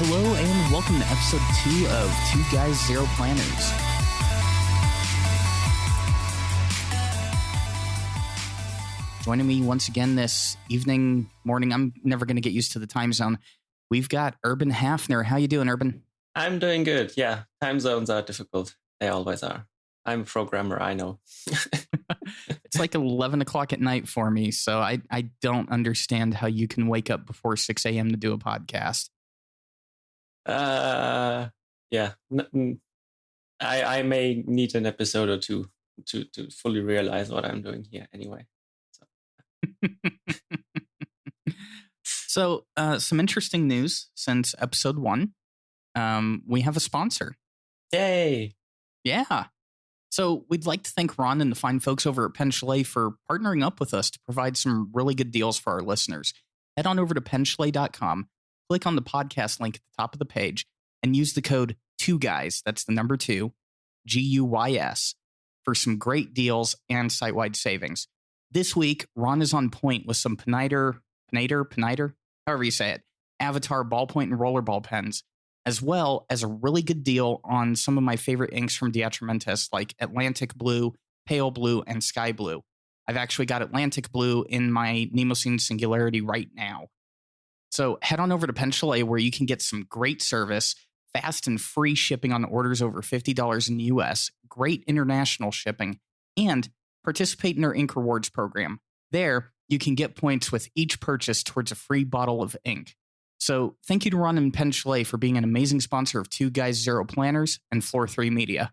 Hello and welcome to episode 2 of Two Guys, Zero Planners. Joining me once again this evening, morning, I'm never going to get used to the time zone. We've got Urban Hafner. How you doing, Urban? I'm doing good. Yeah, time zones are difficult. They always are. I'm a programmer, I know. It's like 11 o'clock at night for me, so I don't understand how you can wake up before 6 a.m. to do a podcast. Yeah. I may need an episode or two to fully realize what I'm doing here anyway. So, some interesting news since episode 1. We have a sponsor. Yay! Yeah. So we'd like to thank Ron and the fine folks over at Pen Chalet for partnering up with us to provide some really good deals for our listeners. Head on over to penchalet.com, click on the podcast link at the top of the page, and use the code 2GUYS, that's the number 2, GUYS, for some great deals and site-wide savings. This week, Ron is on point with some Piniter, however you say it, Avatar ballpoint and rollerball pens, as well as a really good deal on some of my favorite inks from Diatramentis, like Atlantic Blue, Pale Blue, and Sky Blue. I've actually got Atlantic Blue in my Mnemosine Singularity right now. So head on over to Pen Chalet, where you can get some great service, fast and free shipping on orders over $50 in the US, great international shipping, and participate in their ink rewards program. There, you can get points with each purchase towards a free bottle of ink. So thank you to Ron and Pen Chalet for being an amazing sponsor of Two Guys, Zero Planners and Floor 3 Media.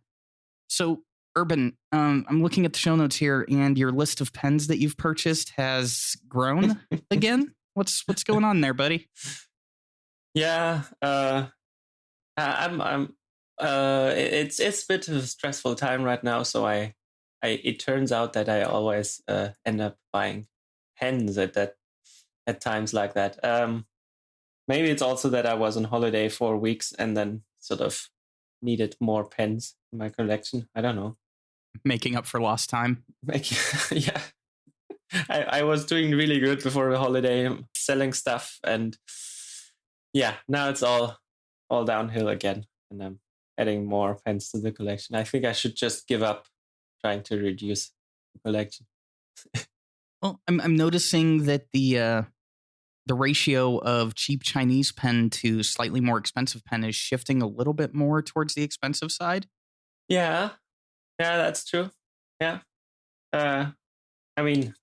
So, Urban, I'm looking at the show notes here, and your list of pens that you've purchased has grown again. What's going on there, buddy? Yeah, it's a bit of a stressful time right now. So it turns out that I always end up buying pens at times like that. Maybe it's also that I was on holiday for weeks and then sort of needed more pens in my collection. I don't know. Making up for lost time. Yeah. I was doing really good before the holiday, selling stuff, and yeah, now it's all downhill again, and I'm adding more pens to the collection. I think I should just give up trying to reduce the collection. Well, I'm noticing that the ratio of cheap Chinese pen to slightly more expensive pen is shifting a little bit more towards the expensive side. Yeah, that's true. Yeah. I mean,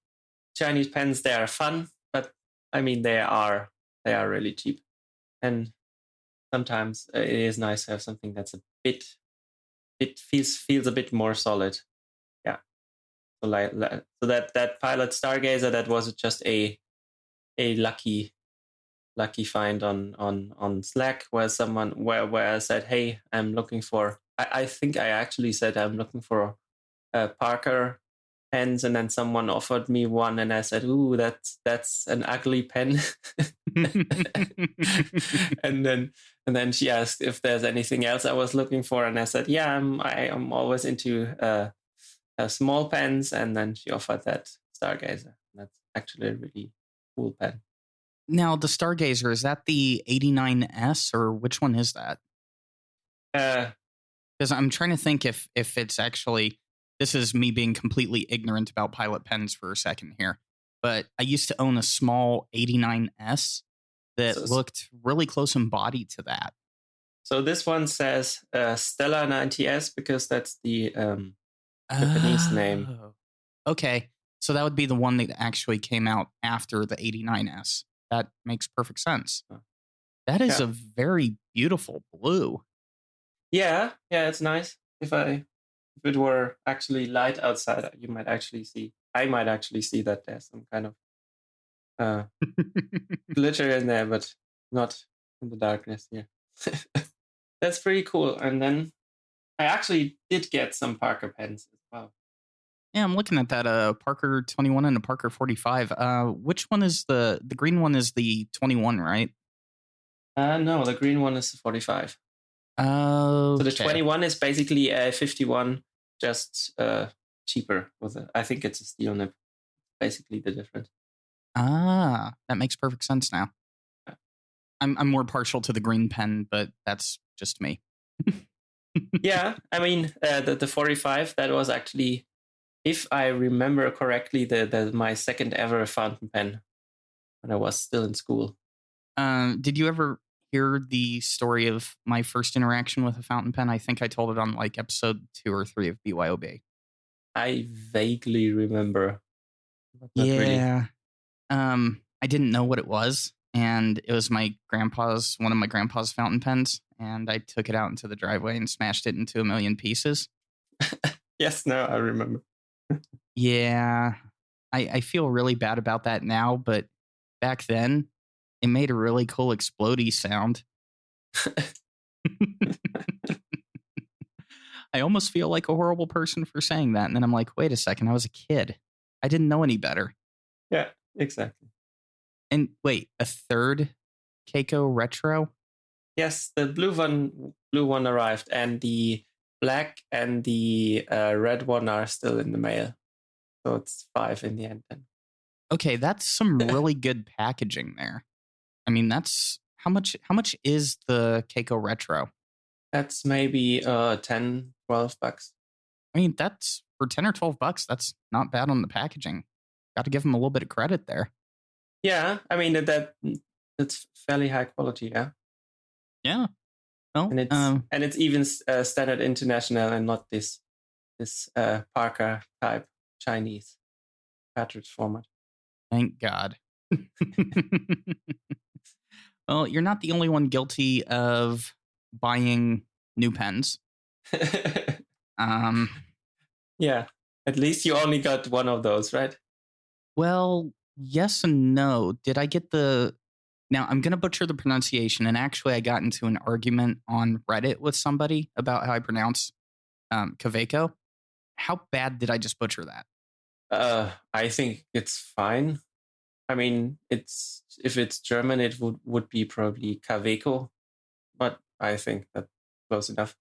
Chinese pens, they are fun, but I mean, they are really cheap. And sometimes it is nice to have something that's it feels a bit more solid. Yeah. So that Pilot Stargazer, that was just a lucky find on Slack, where I said, hey, I'm looking for, I think I actually said I'm looking for Parker pens, and then someone offered me one, and I said, ooh, that's an ugly pen. and then she asked if there's anything else I was looking for, and I said, yeah, I'm always into small pens, and then she offered that Stargazer. That's actually a really cool pen. Now, the Stargazer, is that the 89S, or which one is that? Because I'm trying to think if it's actually, this is me being completely ignorant about Pilot pens for a second here, but I used to own a small 89S that looked really close in body to that. So this one says Stella 90S, because that's the Japanese name. Okay. So that would be the one that actually came out after the 89S. That makes perfect sense. That is a very beautiful blue. Yeah, it's nice. If it were actually light outside, I might actually see that there's some kind of glitter in there, but not in the darkness. Yeah. That's pretty cool. And then I actually did get some Parker pens as well. Yeah, I'm looking at that Parker 21 and a Parker 45. Which one is the green one? Is the 21, right? No, the green one is the 45. Oh, so the 21 is basically a 51, just cheaper. I think it's a steel nib. Basically, the difference. Ah, that makes perfect sense now. I'm more partial to the green pen, but that's just me. Yeah, I mean, the 45, that was actually, if I remember correctly, the my second ever fountain pen when I was still in school. Did you ever hear the story of my first interaction with a fountain pen? I think I told it on like episode 2 or 3 of BYOB. I vaguely remember, but not really. Yeah. I didn't know what it was, and it was one of my grandpa's fountain pens, and I took it out into the driveway and smashed it into a million pieces. Yes, no, I remember. Yeah. I feel really bad about that now, but back then it made a really cool explodey sound. I almost feel like a horrible person for saying that. And then I'm like, wait a second, I was a kid. I didn't know any better. Yeah, exactly. And wait, a third Keiko Retro? Yes, the blue one arrived, and the black and the red one are still in the mail. So it's 5 in the end then. Okay, that's some really good packaging there. I mean, that's how much is the Keiko Retro? That's maybe 10, 12 bucks. I mean, that's for 10 or 12 bucks, that's not bad on the packaging. Got to give them a little bit of credit there. Yeah, I mean that's fairly high quality, yeah. Yeah. Well, and it's even standard international and not this Parker type Chinese cartridge format. Thank God. Well, you're not the only one guilty of buying new pens. Yeah, at least you only got one of those, right? Well, yes and no. Did I get now I'm going to butcher the pronunciation. And actually, I got into an argument on Reddit with somebody about how I pronounce Kaveco. How bad did I just butcher that? I think it's fine. I mean, if it's German, it would be probably Kaveco, but I think that's close enough.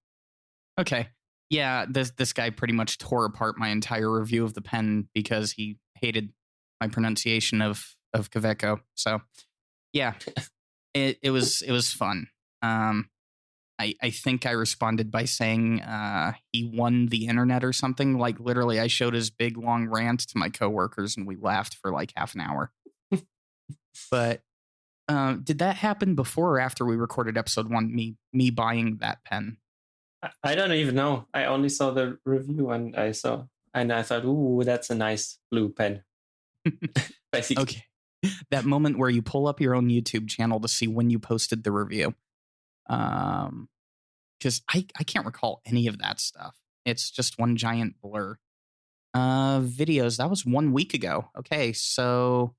Okay. Yeah, this guy pretty much tore apart my entire review of the pen because he hated my pronunciation of Kaveco. So, yeah, it was fun. I think I responded by saying he won the internet or something. Like literally, I showed his big long rant to my coworkers, and we laughed for like half an hour. But did that happen before or after we recorded episode 1? Me buying that pen. I don't even know. I only saw the review and I thought, ooh, that's a nice blue pen. Basically. Okay. That moment where you pull up your own YouTube channel to see when you posted the review. Because I can't recall any of that stuff. It's just one giant blur. Videos, that was 1 week ago. Okay, so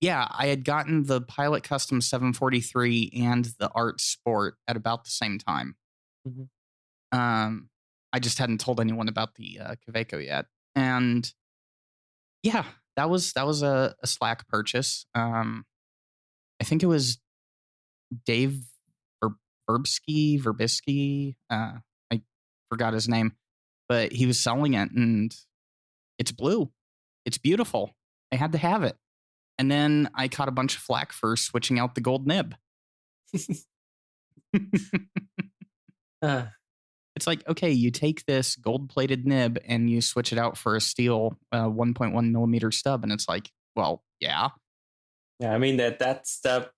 yeah, I had gotten the Pilot Custom 743 and the Art Sport at about the same time. Mm-hmm. I just hadn't told anyone about the Kaveco yet. And yeah, that was a Slack purchase. I think it was Dave Verbisky. I forgot his name, but he was selling it, and it's blue. It's beautiful. I had to have it. And then I caught a bunch of flack for switching out the gold nib. It's like, okay, you take this gold-plated nib and you switch it out for a steel 1.1 millimeter stub, and it's like, well, yeah. Yeah, I mean that's the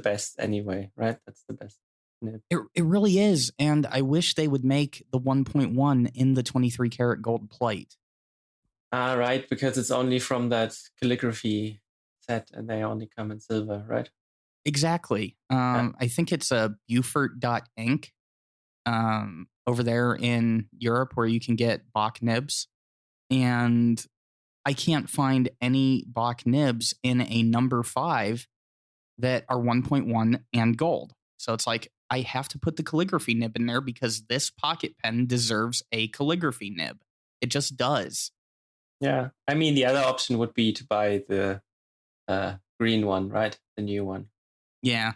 best anyway, right? That's the best nib. It really is, and I wish they would make the 1.1 in the 23 karat gold plate. Right, because it's only from that calligraphy set, and they only come in silver, right? Exactly. I think it's a Beaufort.ink over there in Europe where you can get Bach nibs. And I can't find any Bach nibs in a number 5 that are 1.1 and gold. So it's like, I have to put the calligraphy nib in there because this pocket pen deserves a calligraphy nib. It just does. Yeah. I mean, the other option would be to buy the green one, right? The new one. Yeah.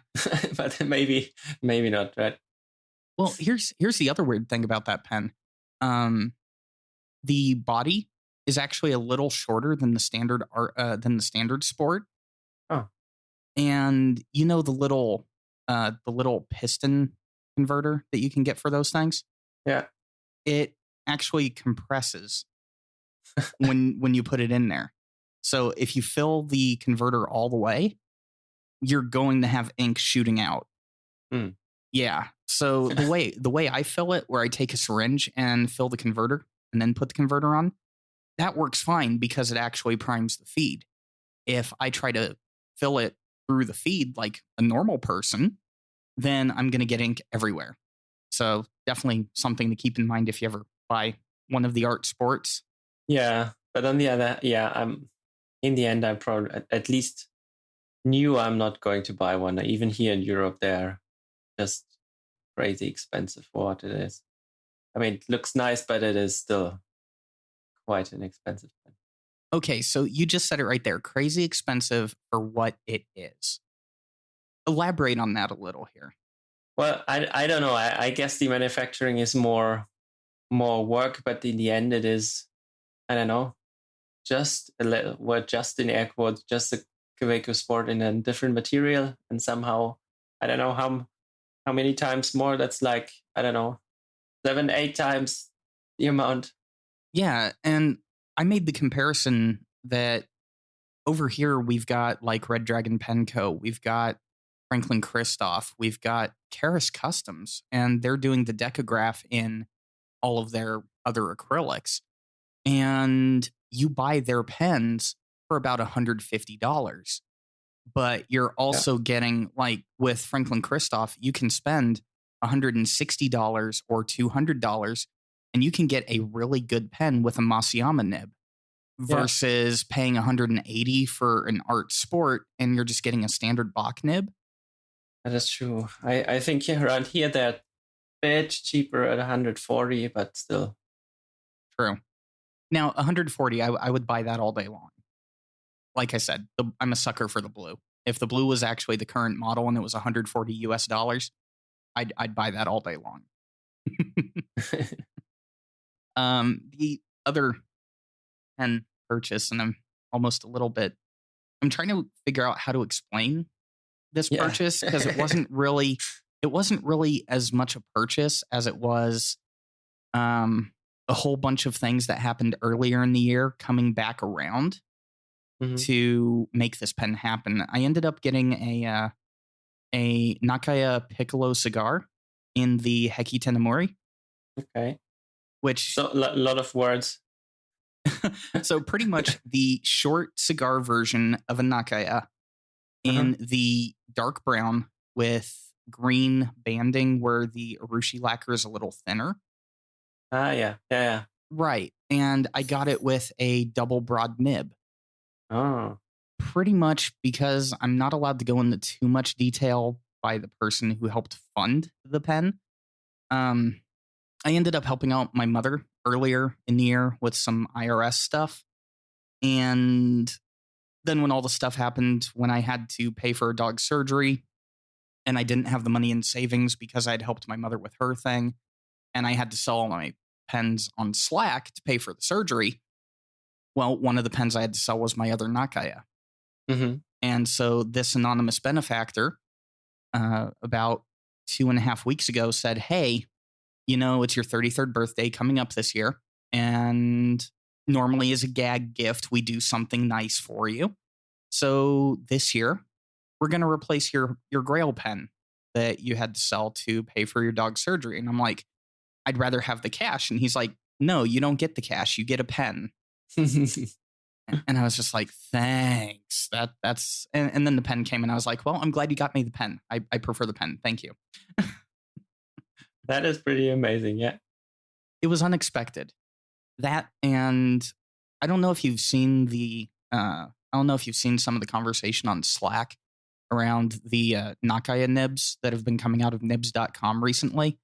But maybe not, right? Well, here's the other weird thing about that pen. The body is actually a little shorter than the standard Sport. Oh. And you know the little piston converter that you can get for those things? Yeah. It actually compresses when you put it in there. So if you fill the converter all the way, you're going to have ink shooting out. Mm. Yeah. So the way I fill it, where I take a syringe and fill the converter and then put the converter on, that works fine because it actually primes the feed. If I try to fill it through the feed like a normal person, then I'm going to get ink everywhere. So definitely something to keep in mind if you ever buy one of the art sports. Yeah. But on the other, yeah, in the end, I'm probably at least I'm not going to buy one. Even here in Europe, they're just crazy expensive for what it is. I mean, it looks nice, but it is still quite an expensive pen. Okay, so you just said it right there. Crazy expensive for what it is. Elaborate on that a little here. Well, I don't know. I guess the manufacturing is more work, but in the end, it is, I don't know, just a little, well, just in air quotes, just a Quebeco Sport in a different material, and somehow, I don't know how many times more. That's like, I don't know, 7-8 times the amount. Yeah, and I made the comparison that over here we've got like Red Dragon Pen Co. We've got Franklin Christoph. We've got Karas Customs, and they're doing the decograph in all of their other acrylics. And you buy their pens for about $150. But you're also getting, like with Franklin Christoph, you can spend $160 or $200 and you can get a really good pen with a Masuyama nib versus paying $180 for an art sport and you're just getting a standard Bach nib. That is true. I think around here they're a bit cheaper at 140, but still. True. Now, 140, I would buy that all day long. Like I said, I'm a sucker for the blue. If the blue was actually the current model and it was 140 US dollars, I'd buy that all day long. The other pen purchase, and I'm almost a little bit, I'm trying to figure out how to explain this purchase because it wasn't really as much a purchase as it was a whole bunch of things that happened earlier in the year coming back around to make this pen happen. I ended up getting a Nakaya Piccolo cigar in the Heki Tenemori. Okay. Which so a lot of words. So pretty much the short cigar version of a Nakaya in the dark brown with green banding where the urushi lacquer is a little thinner. Yeah. Right. And I got it with a double broad nib. Oh. Pretty much because I'm not allowed to go into too much detail by the person who helped fund the pen. I ended up helping out my mother earlier in the year with some IRS stuff. And then when all the stuff happened, when I had to pay for a dog's surgery and I didn't have the money in savings because I'd helped my mother with her thing, and I had to sell all my pens on Slack to pay for the surgery, well, one of the pens I had to sell was my other Nakaya. And so this anonymous benefactor about 2.5 weeks ago said, hey, you know, it's your 33rd birthday coming up this year. And normally as a gag gift, we do something nice for you. So this year, we're going to replace your Grail pen that you had to sell to pay for your dog's surgery. And I'm like, I'd rather have the cash. And he's like, no, you don't get the cash. You get a pen. And I was just like, thanks. That's and then the pen came and I was like, well, I'm glad you got me the pen. I prefer the pen. Thank you. That is pretty amazing. Yeah. It was unexpected. That, and I don't know if you've seen some of the conversation on Slack around the Nakaya nibs that have been coming out of nibs.com recently.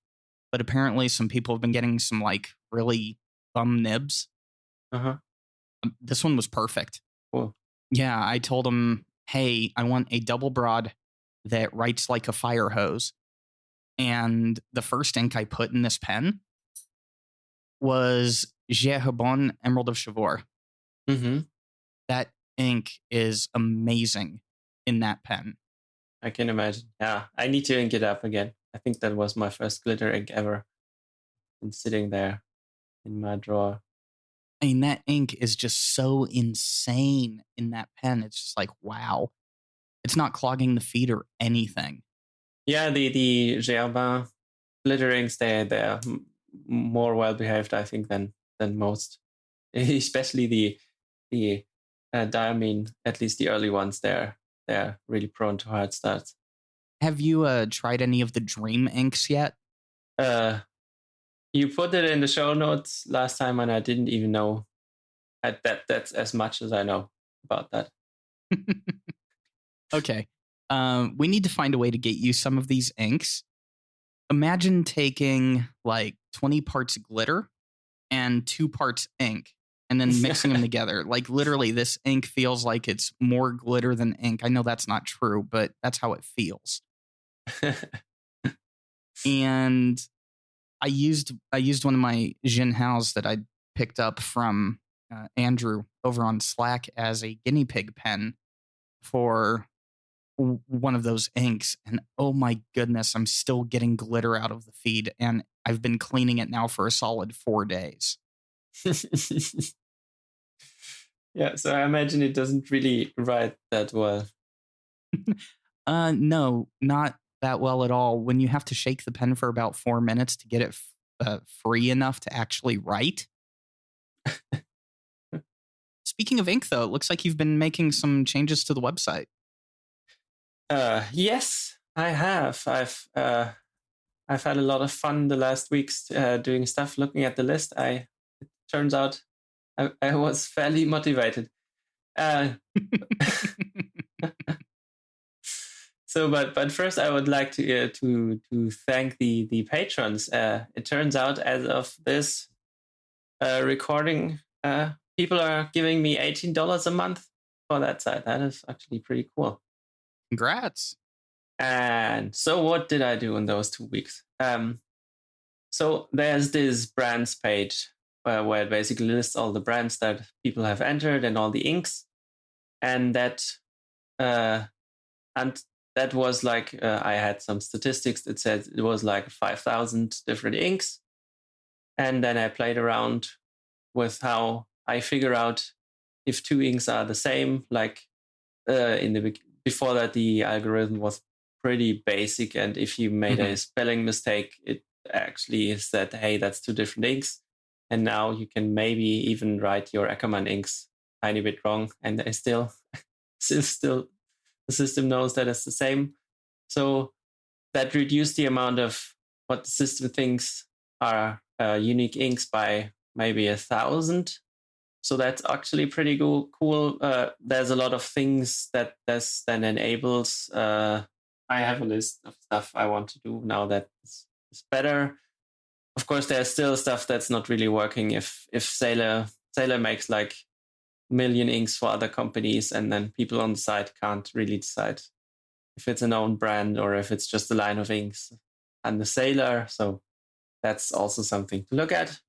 But apparently some people have been getting some like really bum nibs. This one was perfect. Cool. Yeah, I told him, hey, I want a double broad that writes like a fire hose. And the first ink I put in this pen was Jehabon Emerald of Chavour. That ink is amazing in that pen. I can imagine. Yeah, I need to ink it up again. I think that was my first glitter ink ever. Been sitting there in my drawer. I mean, that ink is just so insane in that pen. It's just like, wow. It's not clogging the feed or anything. Yeah, the Germain glitter inks, they're more well behaved, I think, than most. Especially the diamine, at least the early ones. They're really prone to hard starts. Have you tried any of the Dream inks yet? You put it in the show notes last time, and I didn't even know that's as much as I know about that. Okay. We need to find a way to get you some of these inks. Imagine taking like 20 parts glitter and 2 parts ink and then mixing them together. Like literally, this ink feels like it's more glitter than ink. I know that's not true, but that's how it feels. And I used one of my Jinhaos that I picked up from Andrew over on Slack as a guinea pig pen for one of those inks, and oh my goodness, I'm still getting glitter out of the feed, and I've been cleaning it now for a solid 4 days. Yeah, so I imagine it doesn't really write that well. No, not that well at all. When you have to shake the pen for about 4 minutes to get it free enough to actually write. Speaking of ink, though, it looks like you've been making some changes to the website. Yes, I have. I've had a lot of fun the last weeks doing stuff. Looking at the list, it turns out I was fairly motivated. So, but first, I would like to thank the patrons. It turns out, as of this recording, people are giving me $18 a month for that site. That is actually pretty cool. Congrats. And so what did I do in those 2 weeks? So there's this brands page where it basically lists all the brands that people have entered and all the inks. And that was like, I had some statistics that said it was like 5,000 different inks. And then I played around with how I figure out if 2 inks are the same. Like before that, the algorithm was pretty basic, and if you made a spelling mistake, it actually said, "Hey, that's 2 different inks." And now you can maybe even write your Ackermann inks a tiny bit wrong, and they still the system knows that it's the same. So that reduced the amount of what the system thinks are unique inks by maybe 1,000. So that's actually pretty cool. There's a lot of things that this then enables. I have a list of stuff I want to do now that is better. Of course, there's still stuff that's not really working. If Sailor makes like a million inks for other companies, and then people on the site can't really decide if it's an own brand or if it's just a line of inks and the Sailor. So that's also something to look at.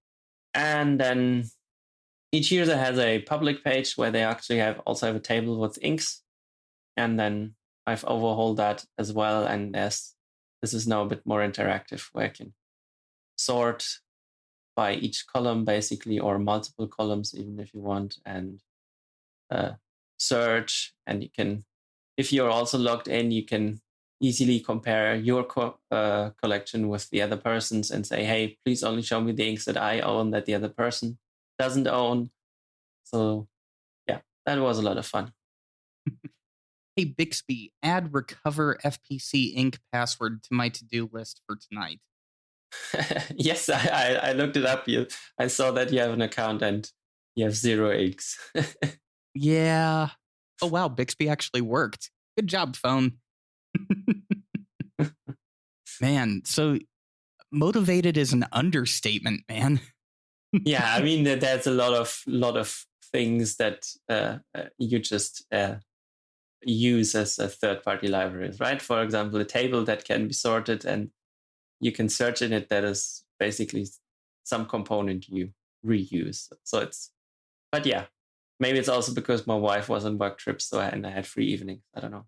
And then each user has a public page where they actually also have a table with inks. And then I've overhauled that as well. And this is now a bit more interactive, where I can sort by each column basically, or multiple columns even if you want, and search. And you can, if you're also logged in, you can easily compare your collection with the other person's and say, hey, please only show me the inks that I own that the other person doesn't own. So yeah, that was a lot of fun. Hey, Bixby, add recover FPC ink password to my to-do list for tonight. Yes, I looked it up. I saw that you have an account and you have 0 inks. Yeah. Oh, wow, Bixby actually worked. Good job, phone. Man, so motivated is an understatement, man. Yeah, I mean, there's a lot of things that you just use as third-party libraries, right? For example, a table that can be sorted and you can search in it that is basically some component you reuse. So but yeah, maybe it's also because my wife was on work trips, and I had free evenings. I don't know.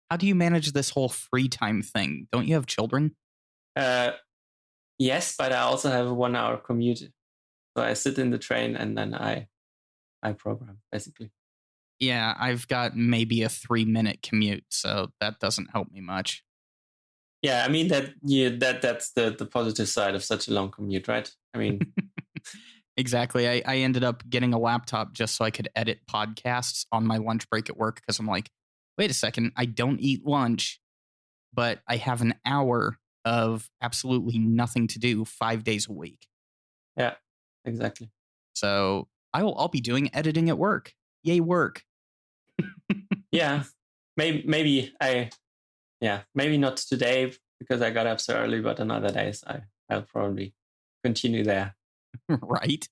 How do you manage this whole free time thing? Don't you have children? Yes, but I also have a 1 hour commute. So I sit in the train and then I program, basically. Yeah, I've got maybe a 3-minute commute, so that doesn't help me much. Yeah, I mean that's the positive side of such a long commute, right? I mean, Exactly. I ended up getting a laptop just so I could edit podcasts on my lunch break at work because I'm like, wait a second, I don't eat lunch, but I have an hour of absolutely nothing to do 5 days a week. yeah, exactly. So I'll be doing editing at work. Yay, work. Yeah, maybe maybe not today because I got up so early, but on other days I'll probably continue there. Right.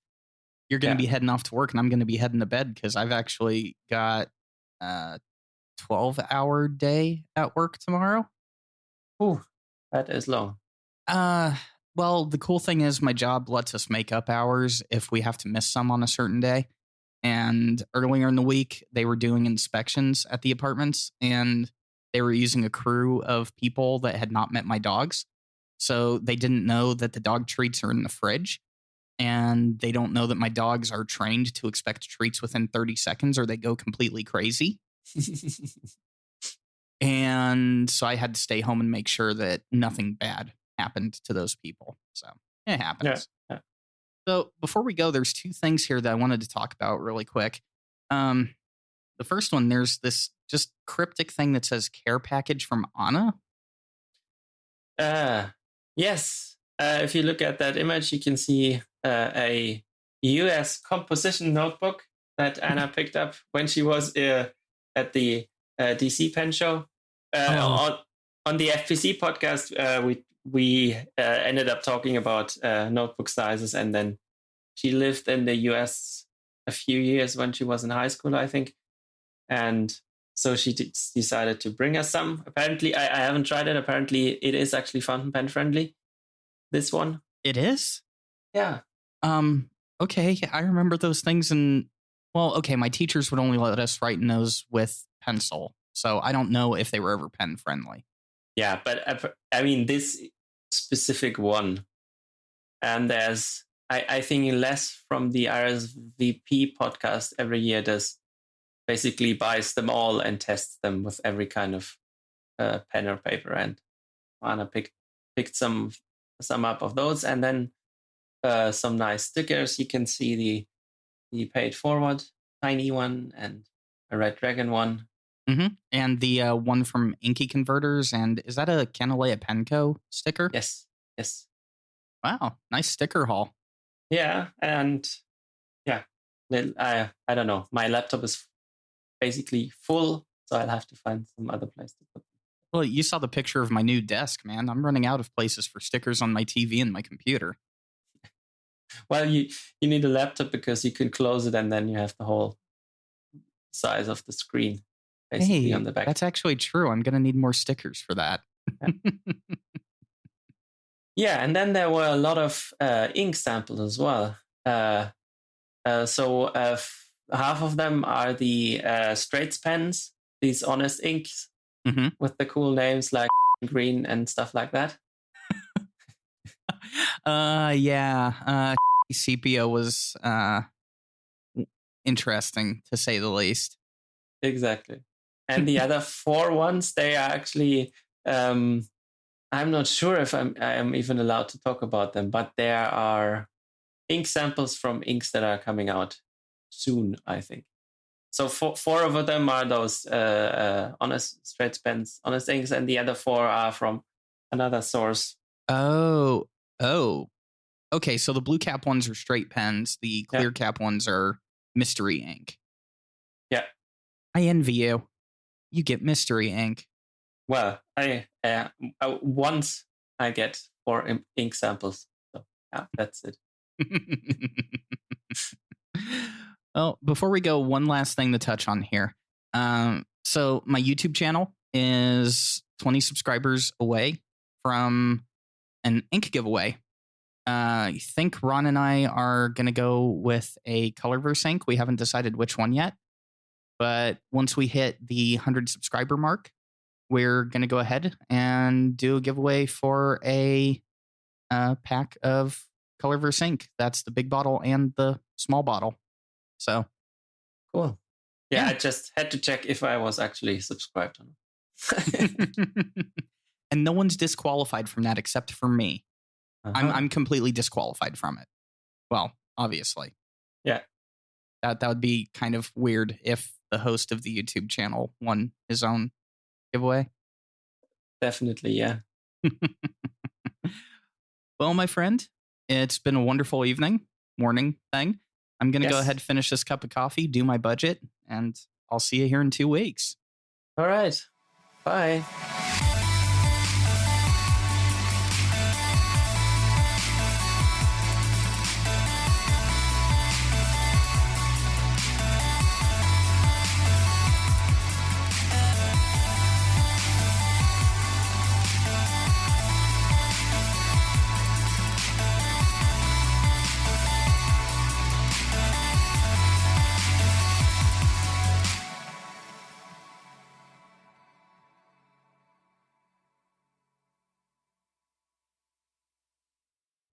You're going to be heading off to work and I'm going to be heading to bed because I've actually got a 12-hour day at work tomorrow. Ooh, that is long. Well, the cool thing is my job lets us make up hours if we have to miss some on a certain day. And earlier in the week, they were doing inspections at the apartments and they were using a crew of people that had not met my dogs. So they didn't know that the dog treats are in the fridge. And they don't know that my dogs are trained to expect treats within 30 seconds or they go completely crazy. And so I had to stay home and make sure that nothing bad happened to those people. So it happens. Yeah. So before we go, there's 2 things here that I wanted to talk about really quick. The first one, there's this just cryptic thing that says care package from Anna. Yes. If you look at that image, you can see a US composition notebook that Anna picked up when she was at the DC Pen show. On the FPC podcast, we ended up talking about notebook sizes, and then she lived in the US a few years when she was in high school, I think. And so she decided to bring us some. Apparently, I haven't tried it. Apparently, it is actually fountain pen friendly. This one. It is? Yeah. Okay, I remember those things. And, well, okay, my teachers would only let us write in those with pencil. So I don't know if they were ever pen friendly. Yeah, but I mean, this specific one. And there's, I think, less from the RSVP podcast every year does basically buys them all and tests them with every kind of pen or paper. And Anna picked some up of those, and then some nice stickers. You can see the paid forward tiny one and a red dragon one. Mm-hmm. And the one from Inky Converters. And is that a Canalea Penco sticker? Yes. Wow, nice sticker haul. Yeah, and yeah, I don't know. My laptop is basically full, so I'll have to find some other place to put them. Well, you saw the picture of my new desk, man. I'm running out of places for stickers on my TV and my computer. Well, you need a laptop because you can close it and then you have the whole size of the screen basically on the back. That's actually true. I'm going to need more stickers for that. Yeah, and then there were a lot of ink samples as well. So half of them are the Straits Pens, these honest inks with the cool names like green and stuff like that. Sepia was interesting to say the least. Exactly. And the other 4 ones, they are actually, I'm not sure if I am even allowed to talk about them, but there are ink samples from inks that are coming out soon, I think. So 4 of them are those honest Straits Pens, honest inks, and the other 4 are from another source. Oh. Okay, so the blue cap ones are straight pens. The clear cap ones are mystery ink. Yeah. I envy you. You get mystery ink. Well, I once I get 4 ink samples. So yeah, that's it. Well, before we go, one last thing to touch on here. So my YouTube channel is 20 subscribers away from an ink giveaway. I think Ron and I are going to go with a Colorverse ink. We haven't decided which one yet. But once we hit the 100 subscriber mark, we're going to go ahead and do a giveaway for a pack of Colorverse ink. That's the big bottle and the small bottle. So cool. Yeah, Yeah. I just had to check if I was actually subscribed or not. and no one's disqualified from that except for me. Uh-huh. I'm completely disqualified from it. Well, obviously. Yeah. That would be kind of weird if the host of the YouTube channel won his own giveaway. Definitely, yeah. Well, my friend, it's been a wonderful morning thing. I'm going to go ahead, finish this cup of coffee, do my budget, and I'll see you here in 2 weeks. All right. Bye.